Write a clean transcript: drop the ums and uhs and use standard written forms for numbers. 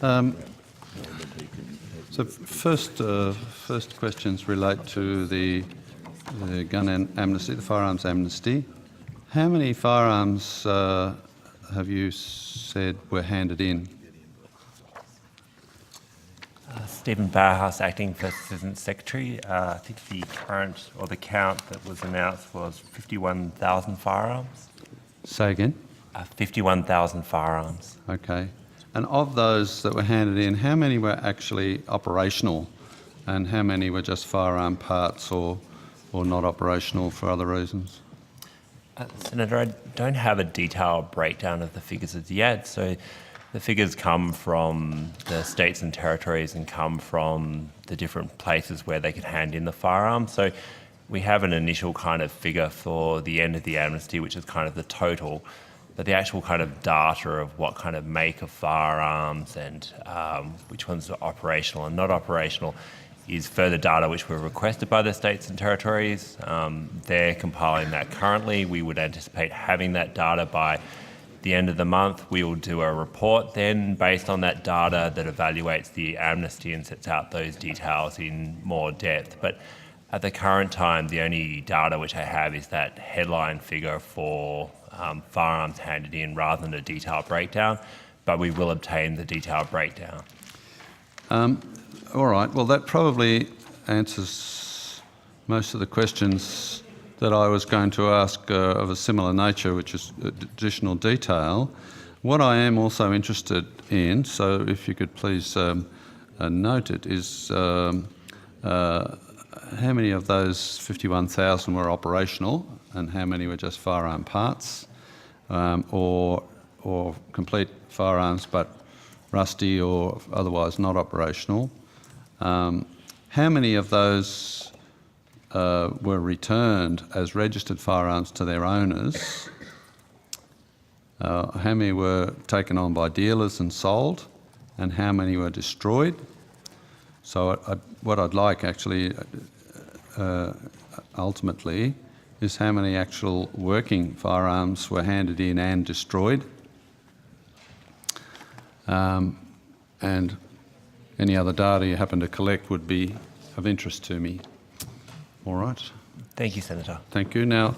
So first questions relate to the gun amnesty, the firearms amnesty. How many firearms have you said were handed in? Stephen Barhouse, Acting First Assistant Secretary. I think the current, or the count that was announced was 51,000 firearms. Say again? 51,000 firearms. Okay. And of those that were handed in, how many were actually operational and how many were just firearm parts or not operational for other reasons? Senator, I don't have a detailed breakdown of the figures as yet. So the figures come from the states and territories and come from the different places where they could hand in the firearms. So we have an initial kind of figure for the end of the amnesty, which is kind of the total. But the actual kind of data of what kind of make of firearms and which ones are operational and not operational is further data which were requested by the states and territories. They're compiling that currently. We would anticipate having that data by the end of the month. We will do a report then based on that data that evaluates the amnesty and sets out those details in more depth. But at the current time, the only data which I have is that headline figure for firearms handed in rather than a detailed breakdown, but we will obtain the detailed breakdown. All right, well that probably answers most of the questions that I was going to ask of a similar nature, which is additional detail. What I am also interested in, so if you could please note it, is how many of those 51,000 were operational and how many were just firearm parts or complete firearms but rusty or otherwise not operational. How many of those were returned as registered firearms to their owners? How many were taken on by dealers and sold? And how many were destroyed? So what I'd like actually ultimately is how many actual working firearms were handed in and destroyed. And any other data you happen to collect would be of interest to me. All right. Thank you, Senator. Thank you. Now,